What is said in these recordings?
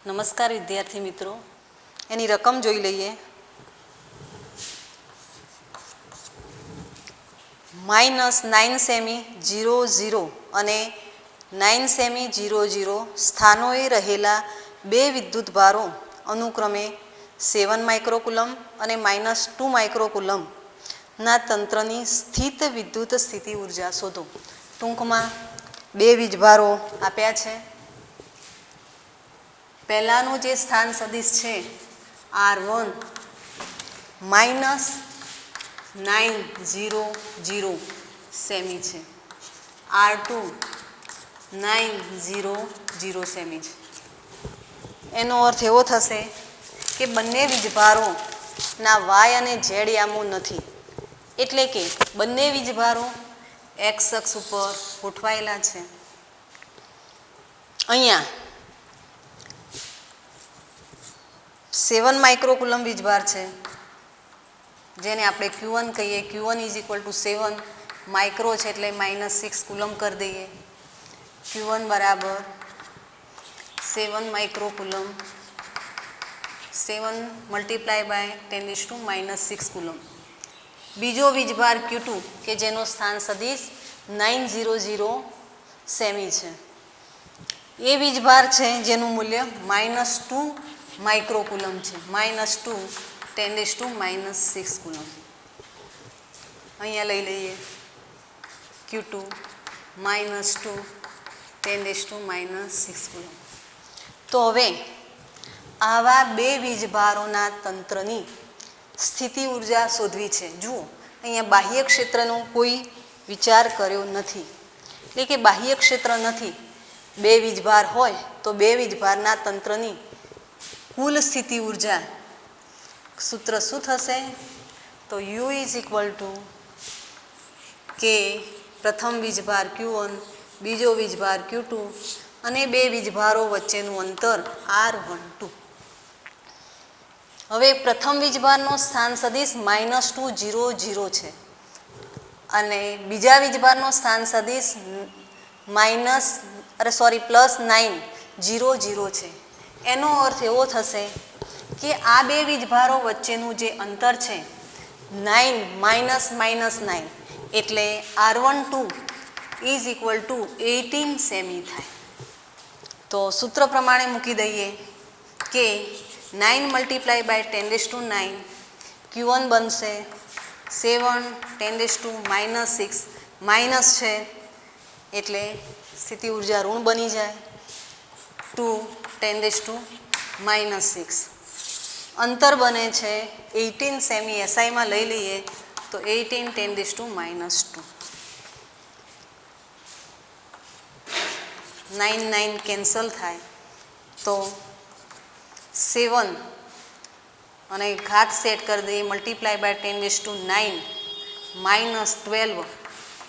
નમસ્કાર વિદ્યાર્થી મિત્રો, એની રકમ જોઈ લઈએ. -9 સેમી 0 અને 9 સેમી 0 સ્થાનોએ રહેલા બે વિદ્યુતભારો અનુક્રમે 7 માઇક્રોકુલમ અને -2 માઇક્રોકુલમના તંત્રની સ્થિત વિદ્યુત સ્થિતિ ઉર્જા શોધો. ટૂંકમાં બે વીજભારો આપ્યા છે. પહેલાનું જે સ્થાન સદિશ છે R1 -900 સેમી છે, R2 900 સેમી છે. એનો અર્થ એવો થશે કે બંને વીજભારોના વાય અને ઝેડ યામો નથી, એટલે કે બંને વીજભારો એક્સ અક્ષ ઉપર ગોઠવાયેલા છે. અહીંયા 7 માઇક્રોકુલમ વીજભાર છે, જેને આપણે Q1 કહીએ. Q1 = 7 માઇક્રો છે એટલે -6 કુલમ કરી દઈએ. Q1 બરાબર 7 માઇક્રોકુલમ, 7 × 10⁻⁻6 કુલમ. બીજો વીજભાર Q2 કે જેનો સ્થાન સદિશ 900 સેમી છે. એ વીજભાર છે જેનું મૂલ્ય -2 માઇક્રોકુલમ છે, -2 10⁻⁻6 કુલમ. અહીંયા લઈ લઈએ Q2 -2 10⁻⁻6 કુલમ. તો હવે આવા બે વીજભારોના તંત્રની સ્થિતિ ઉર્જા શોધવી છે. જુઓ, અહીંયા બાહ્ય ક્ષેત્રનો કોઈ વિચાર કર્યો નથી, એટલે કે બાહ્ય ક્ષેત્ર નથી. બે વીજભાર હોય તો બે વીજભારના તંત્રની કુલ સ્થિતિ ઉર્જા સૂત્ર શું થશે? તો U = K, પ્રથમ વીજભાર Q1, બીજો વીજભાર Q2 અને બે વીજભારો વચ્ચેનું અંતર R12. હવે પ્રથમ વીજભારનો સ્થાન સદિશ -200 છે અને બીજા વીજભારનો સ્થાન સદિશ +900 છે. એનો અર્થ એવો થશે કે આ બે વીજભારો વચ્ચેનું જે અંતર છે 9 એટલે R12 = 18 સેમી થાય. તો સૂત્ર પ્રમાણે મૂકી દઈએ કે 9 × 10⁻9 Q1 બનશે 7 10⁻6 માઇનસ છે એટલે સ્થિતિ ઉર્જા ઋણ બની જાય 2 10⁻6. અંતર બને છે 18 સેમી. એસઆઈમાં લઈ લઈએ તો 18 10⁻2. 9 કેન્સલ થાય તો 7 અને ઘાત સેટ કરી દઈએ ×10⁻9 -12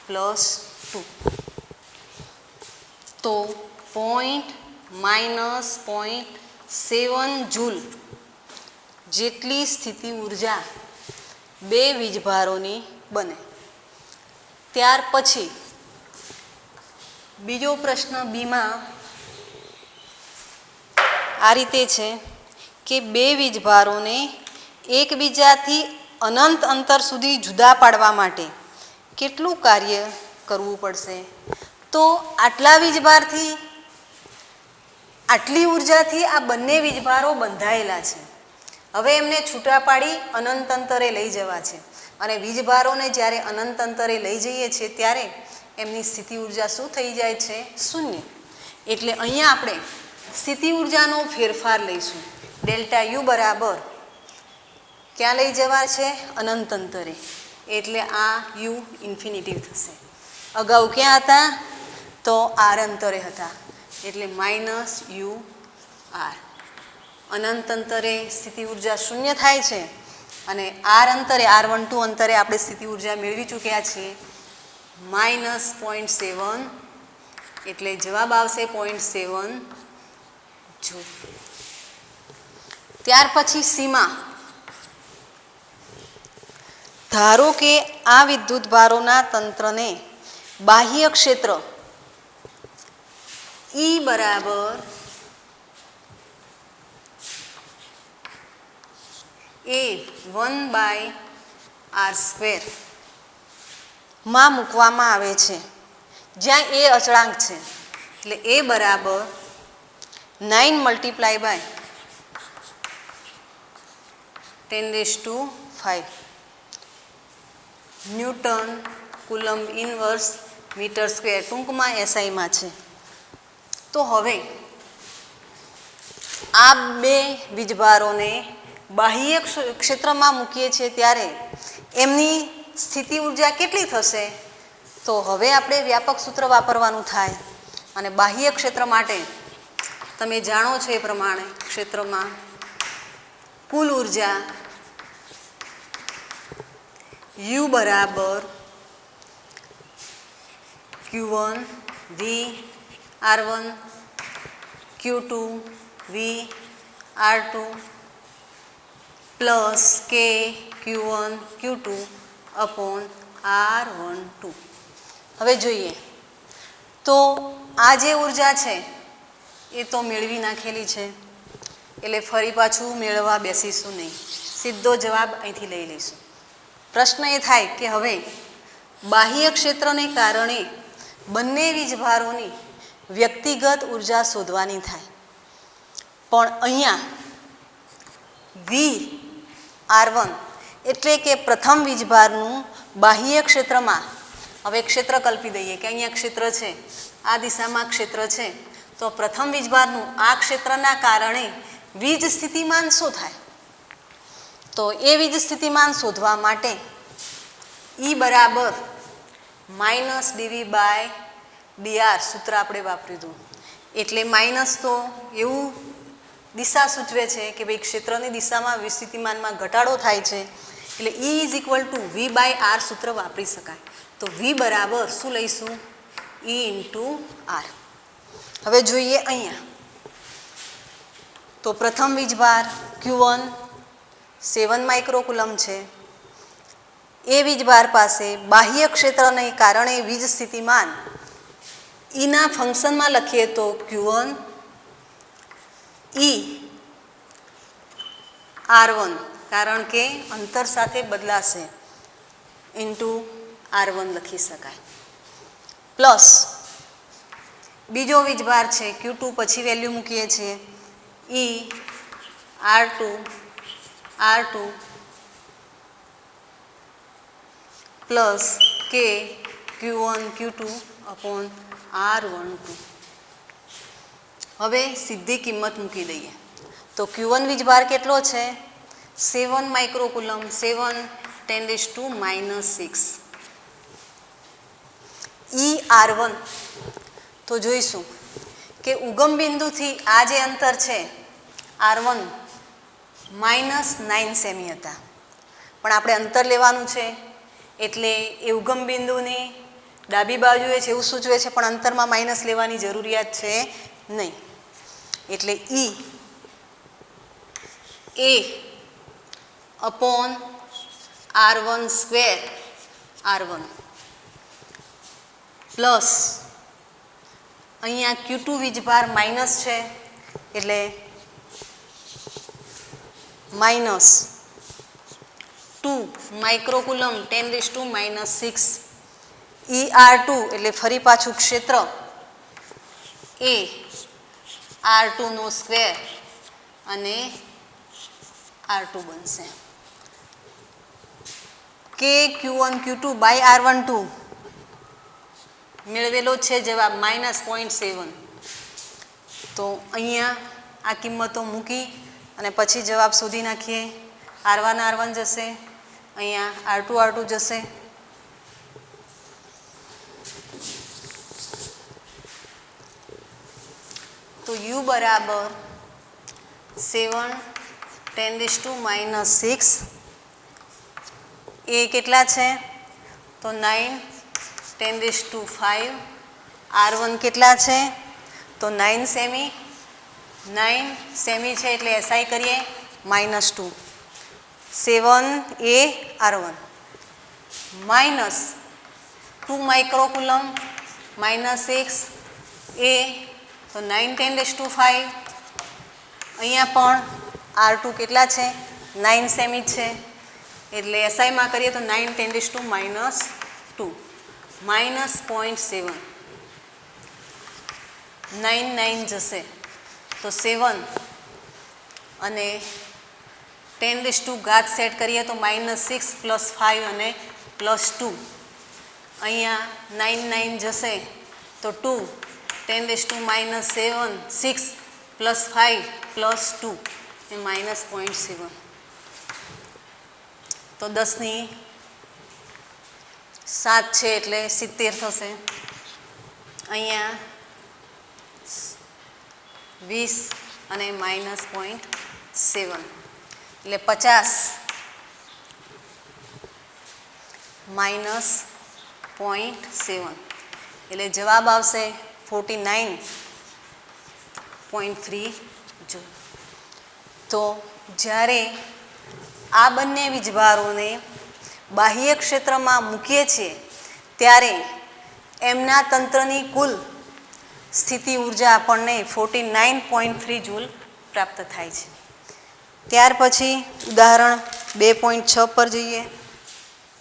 +2 તો -0.7 જૂલ જેટલી સ્થિતિ ઉર્જા બે વીજભારોની બને. ત્યાર પછી બીજો પ્રશ્ન બીમાં આ રીતે છે કે બે વીજભારોને એકબીજાથી અનંત અંતર સુધી જુદા પાડવા માટે કેટલું કાર્ય કરવું પડશે? તો આટલા વીજભારથી આટલી ઉર્જાથી આ બંને વીજભારો બંધાયેલા છે. હવે એમને છૂટા પાડી અનંત અંતરે લઈ જવા છે અને વીજભારોને જ્યારે અનંત અંતરે લઈ જઈએ છીએ ત્યારે એમની સ્થિતિ ઉર્જા શું થઈ જાય છે? શૂન્ય. એટલે અહીંયા આપણે સ્થિતિ ઉર્જાનો ફેરફાર લઈશું. ΔU બરાબર ક્યાં લઈ જવા છે? અનંત અંતરે. એટલે આ U ઇન્ફિનિટિવ થશે. અગાઉ ક્યાં હતા? તો R અંતરે હતા, એટલે -UR. અનંત અંતરે સ્થિતિ ઉર્જા શૂન્ય થાય છે અને R અંતરે R12 અંતરે આપણે સ્થિતિ ઉર્જા મેળવી ચૂક્યા છીએ -0.7. એટલે જવાબ આવશે 0.7 જૂલ. ત્યાર પછી સીમા. ધારો કે આ વિદ્યુતભારોના તંત્રને બાહ્ય ક્ષેત્ર E બરાબર એ 1/r² માં મૂકવામાં આવે છે, જ્યાં એ અચળાંક છે. એટલે એ બરાબર 9 × 10⁵ newton coulomb inverse metre square, ટૂંકમાં એસઆઈમાં છે. તો હવે આ બે વીજભારોને બાહ્ય ક્ષેત્રમાં મૂકીએ છીએ ત્યારે એમની સ્થિતિ ઉર્જા કેટલી થશે? તો હવે આપણે વ્યાપક સૂત્ર વાપરવાનું થાય અને બાહ્ય ક્ષેત્ર માટે તમે જાણો છો એ પ્રમાણે ક્ષેત્રમાં કુલ ઉર્જા U બરાબર Q1 V R1 Q2 V R2 plus K Q1 Q2 upon R12. હવે જોઈએ તો આ જે ઉર્જા છે એ તો મેળવી નાખેલી છે, એટલે ફરી પાછું મેળવવા બેસીશું નહીં, સીધો જવાબ અહીંથી લઈ લઈશું. પ્રશ્ન એ થાય કે હવે બાહ્ય ક્ષેત્રને કારણે બંને વીજભારોની વ્યક્તિગત ઉર્જા શોધવાની થાય, પણ અહીંયા VR1 એટલે કે પ્રથમ વીજભારનું બાહ્ય ક્ષેત્રમાં, હવે ક્ષેત્ર કલ્પી દઈએ કે અહીંયા ક્ષેત્ર છે, આ દિશામાં ક્ષેત્ર છે, તો પ્રથમ વીજભારનું આ ક્ષેત્રના કારણે વીજ સ્થિતિમાન શું થાય? તો એ વીજ સ્થિતિમાન શોધવા માટે E બરાબર -dV/dr સૂત્ર આપણે વાપરી દઉં. એટલે માઇનસ તો એવું દિશા સૂચવે છે કે ભાઈ ક્ષેત્રની દિશામાં વીજ સ્થિતિમાનમાં ઘટાડો થાય છે, એટલે E = V/r સૂત્ર વાપરી શકાય. તો V બરાબર શું લઈશું? E × r. હવે જોઈએ અહીંયા તો પ્રથમ વીજભાર Q1 7 માઇક્રોકુલમ છે. એ વીજભાર પાસે બાહ્ય ક્ષેત્રને કારણે વીજ સ્થિતિમાન Eના ફંક્શનમાં લખીએ તો Q1 E R1, કારણ કે અંતર સાથે બદલાશે, × R1 લખી શકાય. પ્લસ બીજો વીજભાર છે Q2, પછી વેલ્યુ મૂકીએ છીએ E R2 plus K Q1 Q2 upon R12. હવે સીધી કિંમત મૂકી દઈએ તો Q1 વીજભાર કેટલો છે? 7 માઇક્રોકુલમ, 7 × 10⁻⁶. E R1 તો જોઈશું કે ઉગમ બિંદુથી આ જે અંતર છે R1 -9 સેમી હતા, પણ આપણે અંતર લેવાનું છે એટલે એ ઉગમ બિંદુની ડાબી બાજુએ છે એવું સૂચવે છે, પણ અંતરમાં માઇનસ લેવાની જરૂરિયાત છે નહીં. એટલે E upon R1² R1 plus અહીંયા Q2 વીજભાર માઇનસ છે એટલે -2 માઇક્રોકુલમ 10⁻⁶. E R2 એટલે ફરી પાછું ક્ષેત્ર એ R2² અને R2 બનશે. K Q1 Q2 / R12 મેળવેલો છે જવાબ -0.7. તો અહીંયા આ કિંમતો મૂકી અને પછી જવાબ શોધી નાખીએ. R1 R1 જશે, અહીંયા R2 જશે. તો U બરાબર 7 10⁻⁶. એ કેટલા છે? તો 9 10⁵. R1 કેટલા છે? તો 9 સેમી. 9 સેમી છે એટલે SI કરીએ -2. 7A R1 -2 માઇક્રોકુલમ -6 A, તો 9 10⁵. અહીંયા પણ R2 કેટલા છે? 9 સેમી છે એટલે એસઆઈમાં કરીએ તો 9 × 10⁻², -0.7, 9 9 જશે તો 7 અને 10⁻ઘાત સેટ કરીએ તો -6 + 5 અને +2, અહીંયા 9 9 જશે તો 2, 10⁻⁷ 6 + 5 +2 એ -0.7, તો 10⁻7 છે એટલે 70 થશે. અહીંયા 20 અને -0.7 એટલે 50 -0.7 એટલે જવાબ આવશે 49.3 જૂલ. તો જ્યારે આ બંને વીજભારોને બાહ્ય ક્ષેત્રમાં મૂકીએ છીએ ત્યારે એમના તંત્રની કુલ સ્થિતિ ઉર્જા આપણને 49.3 જૂલ પ્રાપ્ત થાય છે. ત્યાર પછી ઉદાહરણ 2.6 પર જઈએ.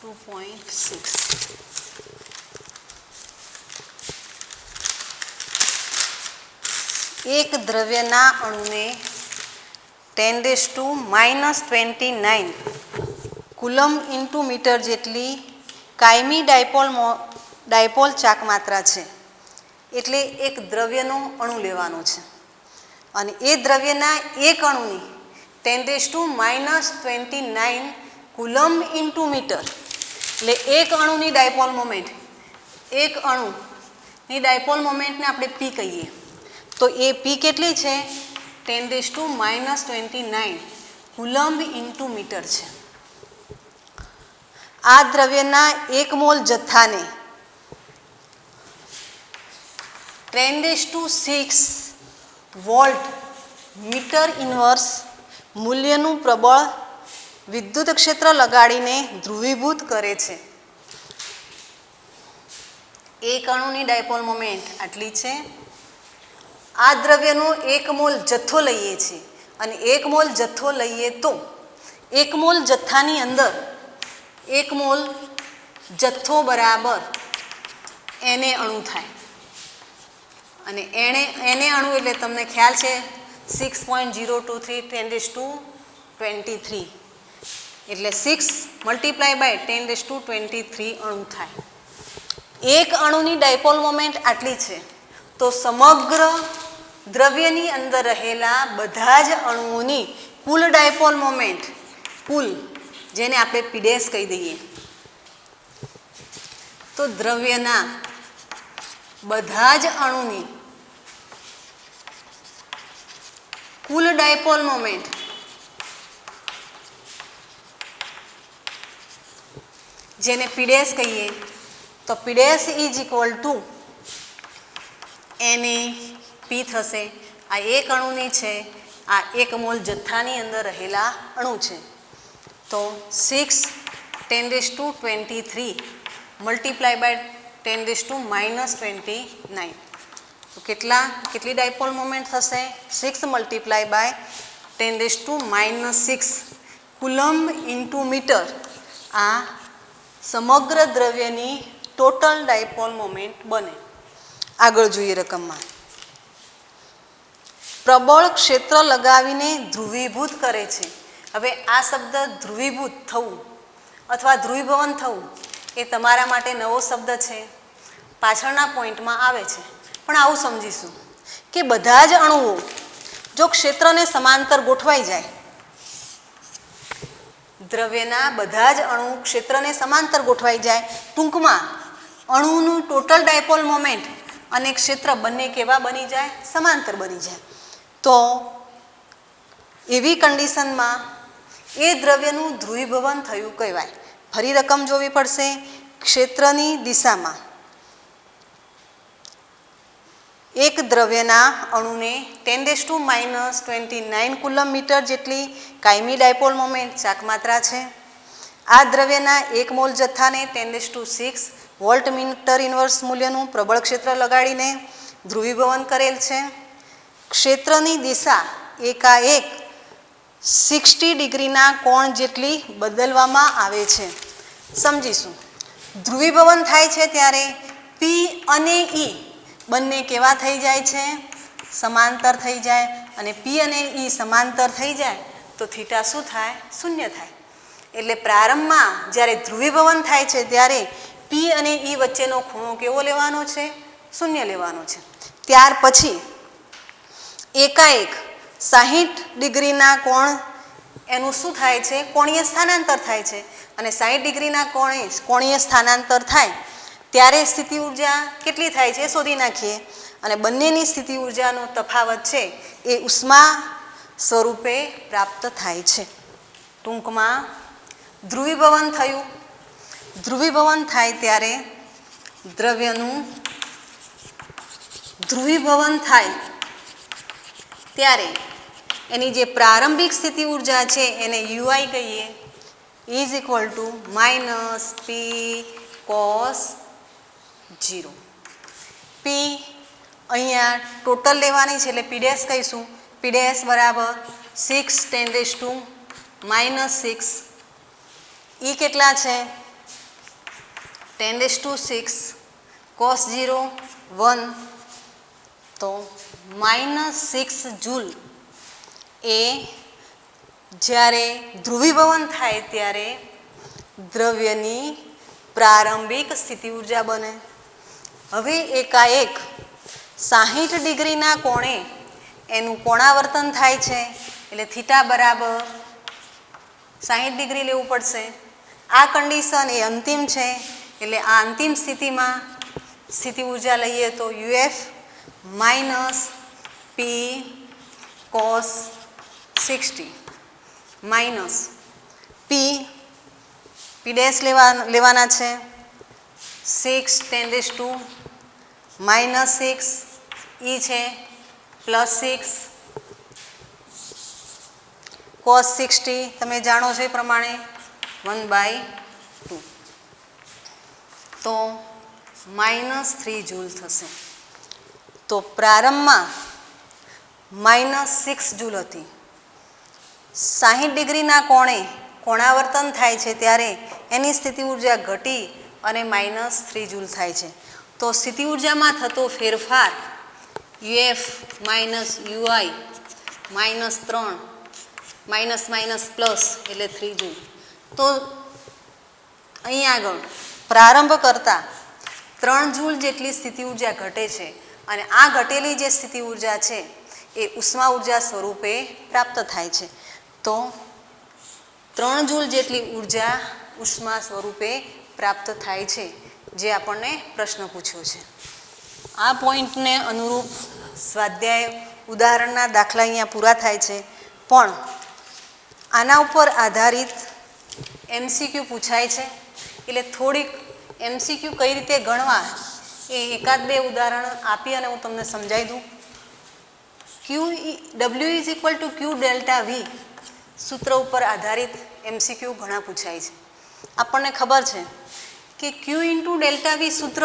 2.6 એક દ્રવ્યના અણુને 10⁻⁻29 કુલમ ઇન્ટુ મીટર જેટલી કાયમી ડાયપોલ ચાક માત્રા છે. એટલે એક દ્રવ્યનો અણુ લેવાનો છે અને એ દ્રવ્યના એક અણુની 10⁻⁻29 કુલમ ઇન્ટુ મીટર એટલે એક અણુની ડાયપોલ મોમેન્ટ, એક અણુની ડાયપોલ મોમેન્ટને આપણે પી કહીએ તો એ પી કેટલી છે? 10⁻⁻29 કુલમ ઇન્ટુ મીટર છે. આ દ્રવ્યના 1 મોલ જથ્થાને 10⁻6 વોલ્ટ મીટર ઇન્વર્સ મૂલ્યનું પ્રબળ વિદ્યુત ક્ષેત્ર લગાડીને ધ્રુવીભૂત કરે છે. એક અણુની ડાયપોલ મોમેન્ટ આટલી છે. આ દ્રવ્યનો 1 મોલ જથ્થો લઈએ છીએ અને 1 મોલ જથ્થો લઈએ તો 1 મોલ જથ્થાની અંદર 1 મોલ જથ્થો બરાબર એને અણુ થાય અને એને અણુ એટલે તમને ખ્યાલ છે 6.023 10⁻23 એટલે 6 × 10⁻23 અણુ થાય. એક અણુની ડાયપોલ મોમેન્ટ આટલી છે તો સમગ્ર દ્રવ્યની અંદર રહેલા બધા જ અણુઓની કુલ ડાયપોલ મોમેન્ટ, કુલ જેને આપણે પીડેસ કહી દઈએ, તો દ્રવ્યના બધા જ અણુની કુલ ડાયપોલ મોમેન્ટ જેને પીડેસ કહીએ તો પીડેસ ઇઝ ઇક્વલ ટુ એને પી થશે. આ એક અણુની છે, આ 1 મોલ જથ્થાની અંદર રહેલા અણુ છે તો 6 × 10⁻23 × 10⁻29 તો કેટલી ડાયપોલ મોમેન્ટ થશે? 6 × 10⁻6 કુલમ ઇન્ટુ મીટર. આ સમગ્ર દ્રવ્યની ટોટલ ડાયપોલ મોમેન્ટ બને. આગળ જોઈએ રકમમાં. પ્રબળ ક્ષેત્ર લગાવીને ધ્રુવીભૂત કરે છે. હવે આ શબ્દ ધ્રુવીભૂત થવું અથવા ધ્રુવીભવન થવું એ તમારા માટે નવો શબ્દ છે, પાછળના પોઈન્ટમાં આવે છે, પણ આવું સમજીશું કે બધા જ અણુઓ જો ક્ષેત્રને સમાંતર ગોઠવાઈ જાય, દ્રવ્યના બધા જ અણુ ક્ષેત્રને સમાંતર ગોઠવાઈ જાય, ટૂંકમાં અણુનું ટોટલ ડાયપોલ મોમેન્ટ અને ક્ષેત્ર બંને કેવા બની જાય? સમાંતર બની જાય. તો એવી કન્ડિશનમાં એ દ્રવ્યનું ધ્રુવીભવન થયું કહેવાય. ફરી રકમ જોવી પડશે. ક્ષેત્રની દિશામાં એક દ્રવ્યના અણુને 10⁻29 કુલમ મીટર જેટલી કાયમી ડાયપોલ મોમેન્ટ ચાક માત્રા છે. આ દ્રવ્યના 1 મોલ જથ્થાને 10⁻6 વોલ્ટ મીટર ઇન્વર્સ મૂલ્યનું પ્રબળ ક્ષેત્ર લગાડીને ધ્રુવીભવન કરેલ છે. ક્ષેત્રની દિશા એકાએક 60 ડિગ્રીના કોણ જેટલી બદલવામાં આવે છે. સમજીશું. ધ્રુવીભવન થાય છે ત્યારે પી અને ઈ બંને કેવા થઈ જાય છે? સમાંતર થઈ જાય. અને પી અને ઈ સમાંતર થઈ જાય તો થીટા શું થાય? શૂન્ય થાય. એટલે પ્રારંભમાં જ્યારે ધ્રુવીભવન થાય છે ત્યારે પી અને ઈ વચ્ચેનો ખૂણો કેવો લેવાનો છે? શૂન્ય લેવાનો છે. ત્યાર પછી એકાએક 60 ડિગ્રીના કોણ એનું શું થાય છે? કોણીય સ્થાનાંતર થાય છે. અને 60 ડિગ્રીના કોણીય સ્થાનાંતર થાય ત્યારે સ્થિતિ ઉર્જા કેટલી થાય છે શોધી નાખીએ. અને બંનેની સ્થિતિ ઉર્જાનો તફાવત છે એ ઉષ્મા સ્વરૂપે પ્રાપ્ત થાય છે. ટૂંકમાં ધ્રુવીભવન થયું. ધ્રુવીભવન થાય ત્યારે દ્રવ્યનું ધ્રુવીભવન થાય ત્યારે એની જે પ્રારંભિક સ્થિતિ ઉર્જા છે એને યુઆઈ કહીએ, is equal two minus P cos 0. પી અહીંયા ટોટલ લેવાની છે એટલે પી ડેશ કહીશું. પી ડેશ બરાબર 6 10⁻⁻6. ઈ કેટલા છે? 10⁻6 કોસ 0 1 તો -6 જૂલ એ જ્યારે ધ્રુવીભવન થાય ત્યારે દ્રવ્યની પ્રારંભિક સ્થિતિ ઉર્જા બને. હવે એકાએક 60 ડિગ્રીના કોણે એનું કોણાવર્તન થાય છે એટલે થીટા બરાબર 60 ડિગ્રી લેવું પડશે. આ કન્ડિશન એ અંતિમ છે એટલે આ અંતિમ સ્થિતિમાં સ્થિતિ ઉર્જા લઈએ તો યુએફ માઇનસ પી કોસ 60 માઇનસ પી ડેશ લેવાના છે 6 10⁻⁻6 ઈ છે +6 કોસ 60 તમે જાણો છો એ પ્રમાણે 1/2 તો -3 જૂલ થશે. તો પ્રારંભમાં -6 જૂલ હતી. 60 ડિગ્રીના કોણે કોણાવર્તન થાય છે ત્યારે એની સ્થિતિ ઉર્જા ઘટી અને -3 જૂલ થાય છે. તો સ્થિતિ ઉર્જામાં થતો ફેરફાર UF minus UI -3 minus minus plus એટલે 3 જૂલ. તો અહીં આગળ પ્રારંભ કરતાં 3 જૂલ જેટલી સ્થિતિ ઉર્જા ઘટે છે. અને આ ઘટેલી જે સ્થિતિ ઉર્જા છે એ ઉષ્મા ઉર્જા સ્વરૂપે પ્રાપ્ત થાય છે. તો 3 જૂલ જેટલી ઉર્જા ઉષ્મા સ્વરૂપે પ્રાપ્ત થાય છે જે આપણને પ્રશ્ન પૂછ્યો છે. આ પોઈન્ટને અનુરૂપ સ્વાધ્યાય ઉદાહરણના દાખલા અહીંયા પૂરા થાય છે. પણ આના ઉપર આધારિત એમસીક્યુ પૂછાય છે એટલે થોડીક એમસીક્યુ કઈ રીતે ગણવા એ એકાદ બે ઉદાહરણ આપી અને હું તમને સમજાવી દઉં. W is equal to q delta v સૂત્ર ઉપર આધારિત એમસીક્યુ ઘણા પૂછાય છે. આપણને ખબર છે કે ક્યુ ઇન્ટુ ડેલ્ટા વી સૂત્ર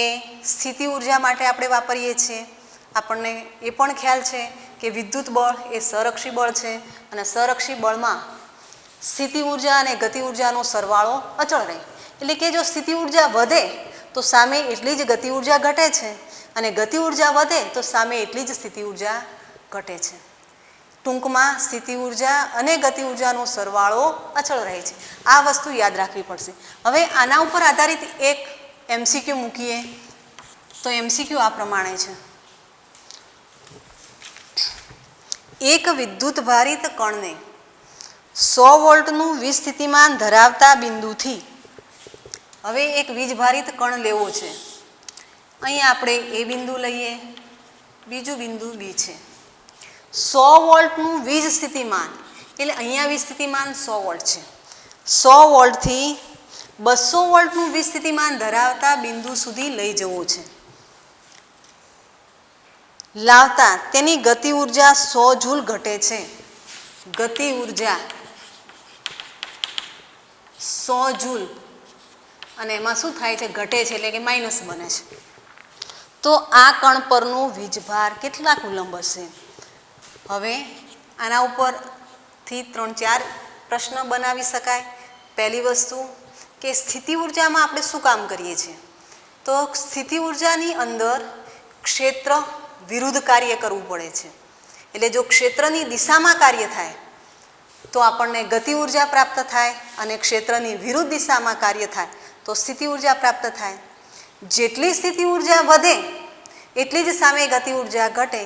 એ સ્થિતિ ઉર્જા માટે આપણે વાપરીએ છીએ. આપણને એ પણ ખ્યાલ છે કે વિદ્યુત બળ એ સંરક્ષી બળ છે અને સંરક્ષી બળમાં સ્થિતિ ઉર્જા અને ગતિ ઉર્જાનો સરવાળો અચળ રહે. એટલે કે જો સ્થિતિ ઉર્જા વધે તો સામે એટલી જ ગતિ ઉર્જા ઘટે છે અને ગતિ ઉર્જા વધે તો સામે એટલી જ સ્થિતિ ઉર્જા ઘટે છે. ટૂંકમાં સ્થિતિ ઉર્જા અને ગતિ ઉર્જાનો સરવાળો અચળ રહે છે. આ વસ્તુ યાદ રાખવી પડશે. હવે આના ઉપર આધારિત એક એમસીક્યુ મૂકીએ તો એમસીક્યુ આ પ્રમાણે છે. એક વિદ્યુત ભારિત કણને 100 વોલ્ટનું વીજ સ્થિતિમાન ધરાવતા બિંદુથી હવે એક વીજભારિત કણ લેવો છે. અહીંયા આપણે એ બિંદુ લઈએ, બીજું બિંદુ બી છે. 100 વોલ્ટનું વીજ સ્થિતિમાન એટલે અહીંયા વીજ સ્થિતિમાન 100 વોલ્ટ છે. 100 વોલ્ટથી 200 વોલ્ટનું વીજ સ્થિતિમાન ધરાવતા બિંદુ સુધી લઈ જવો છે. લાવતા તેની ગતિ ઉર્જા 100 જૂલ ઘટે છે. ગતિ ઉર્જા 100 જૂલ અને એમાં શું થાય છે? ઘટે છે એટલે કે માઇનસ બને છે. તો આ કણ પરનો વીજભાર કેટલા કુલંબ હશે? હવે આના ઉપરથી 3-4 પ્રશ્ન બનાવી શકાય. પહેલી વસ્તુ કે સ્થિતિ ઉર્જામાં આપણે શું કામ કરીએ છીએ, તો સ્થિતિ ઉર્જાની અંદર ક્ષેત્ર વિરુદ્ધ કાર્ય કરવું પડે છે. એટલે જો ક્ષેત્રની દિશામાં કાર્ય થાય તો આપણને ગતિ ઉર્જા પ્રાપ્ત થાય અને ક્ષેત્રની વિરુદ્ધ દિશામાં કાર્ય થાય તો સ્થિતિ ઉર્જા પ્રાપ્ત થાય. જેટલી સ્થિતિ ઉર્જા વધે એટલી જ સામે ગતિ ઉર્જા ઘટે,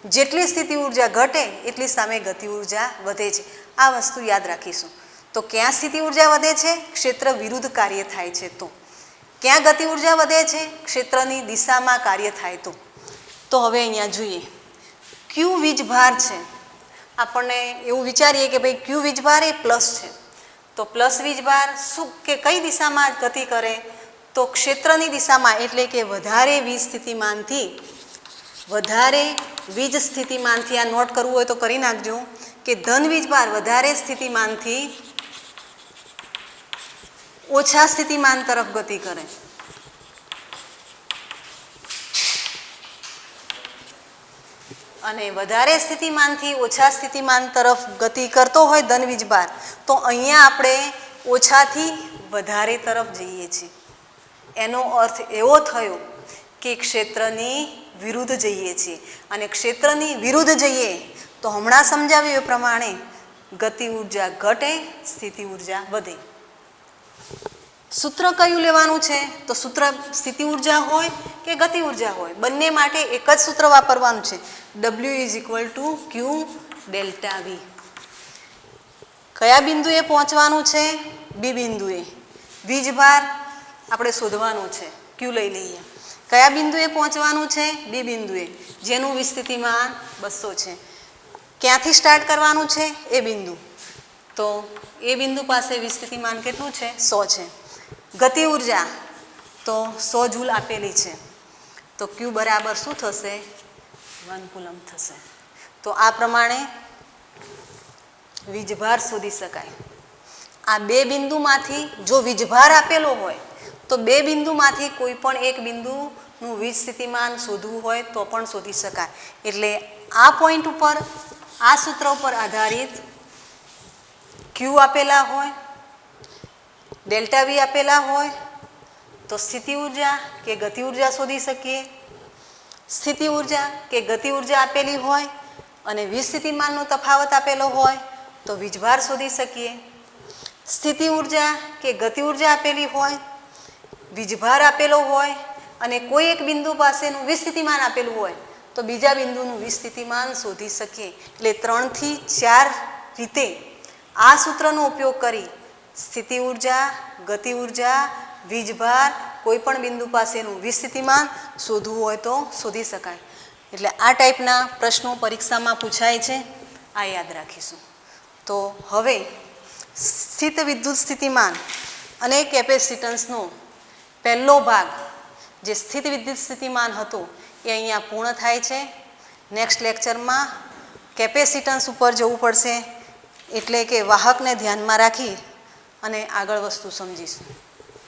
જેટલી સ્થિતિ ઉર્જા ઘટે એટલી સામે ગતિ ઉર્જા વધે છે. આ વસ્તુ યાદ રાખીશું. તો ક્યાં સ્થિતિ ઉર્જા વધે છે, ક્ષેત્ર વિરુદ્ધ કાર્ય થાય છે તો. ક્યાં ગતિ ઉર્જા વધે છે, ક્ષેત્રની દિશામાં કાર્ય થાય તો. તો હવે અહીંયા જોઈએ ક્યુ વીજભાર છે. આપણને એવું વિચારીએ કે ભાઈ ક્યુ વીજભાર એ પ્લસ છે, તો પ્લસ વીજભાર શું કે કઈ દિશામાં ગતિ કરે, તો ક્ષેત્રની દિશામાં. એટલે કે વધારે વીજ સ્થિતિમાનથી આ નોટ કરવું હોય તો કરી નાખજો કે ધન વીજભાર વધારે સ્થિતિમાનથી ઓછા સ્થિતિમાન તરફ ગતિ કરે. અને વધારે સ્થિતિમાનથી ઓછા સ્થિતિમાન તરફ ગતિ કરતો હોય ધન વીજભાર, તો અહીંયા આપણે ઓછાથી વધારે તરફ જઈએ છીએ. એનો અર્થ એવો થયો કે ક્ષેત્રની વિરુદ્ધ જઈએ છીએ. અને ક્ષેત્રની વિરુદ્ધ જઈએ તો હમણાં સમજાવ્યું એ પ્રમાણે ગતિ ઉર્જા ઘટે, સ્થિતિ ઉર્જા વધે. સૂત્ર કયું લેવાનું છે, તો સૂત્ર સ્થિતિ ઉર્જા હોય કે ગતિ ઉર્જા હોય બંને માટે એક જ સૂત્ર વાપરવાનું છે. W = Q ΔV. કયા બિંદુએ પહોંચવાનું છે, બી બિંદુએ. વીજભાર આપણે શોધવાનો છે, Q લઈ લઈએ. કયા બિંદુએ પહોંચવાનું છે, બી બિંદુએ, જેનું વિસ્થિતિમાન 200 છે. ક્યાંથી સ્ટાર્ટ કરવાનું છે, એ બિંદુ. તો એ બિંદુ પાસે વિસ્થિતિમાન કેટલું છે, 100 છે. ગતિ ઉર્જા તો 100 જૂલ આપેલી છે, તો Q બરાબર શું થશે, 1 કુલમ થશે. તો આ પ્રમાણે વીજભાર શોધી શકાય. આ બે બિંદુમાંથી જો વીજભાર આપેલો હોય તો બે બિંદુમાંથી કોઈ પણ એક બિંદુનું વીજ સ્થિતિમાન શોધવું હોય તો પણ શોધી શકાય. એટલે આ પોઈન્ટ ઉપર, આ સૂત્ર ઉપર આધારિત Q આપેલા હોય, ΔV આપેલા હોય તો સ્થિતિ ઉર્જા કે ગતિ ઉર્જા શોધી શકીએ. સ્થિતિ ઉર્જા કે ગતિ ઉર્જા આપેલી હોય અને વીજ સ્થિતિમાનનો તફાવત આપેલો હોય તો વીજભાર શોધી શકીએ. સ્થિતિ ઉર્જા કે ગતિ ઉર્જા આપેલી હોય, વીજભાર આપેલો હોય અને કોઈ એક બિંદુ પાસેનું વીજ સ્થિતિમાન આપેલું હોય તો બીજા બિંદુનું વીજ સ્થિતિમાન શોધી શકીએ. એટલે 3 થી 4 રીતે આ સૂત્રનો ઉપયોગ કરી સ્થિતિ ઉર્જા, ગતિ ઉર્જા, વીજભાર, કોઈ પણ બિંદુ પાસેનું વીજ સ્થિતિમાન શોધવું હોય તો શોધી શકાય. એટલે આ ટાઈપના પ્રશ્નો પરીક્ષામાં પૂછાય છે, આ યાદ રાખીશું. તો હવે સ્થિત વિદ્યુત સ્થિતિમાન અને કેપેસિટન્સનો પહેલો ભાગ જે સ્થિત વિદ્યુત સ્થિતિમાન હતો એ અહીંયા પૂર્ણ થાય છે. નેક્સ્ટ લેક્ચરમાં કેપેસિટન્સ ઉપર જવું પડશે, એટલે કે વાહકને ધ્યાનમાં રાખી અને આગળ વસ્તુ સમજીશું.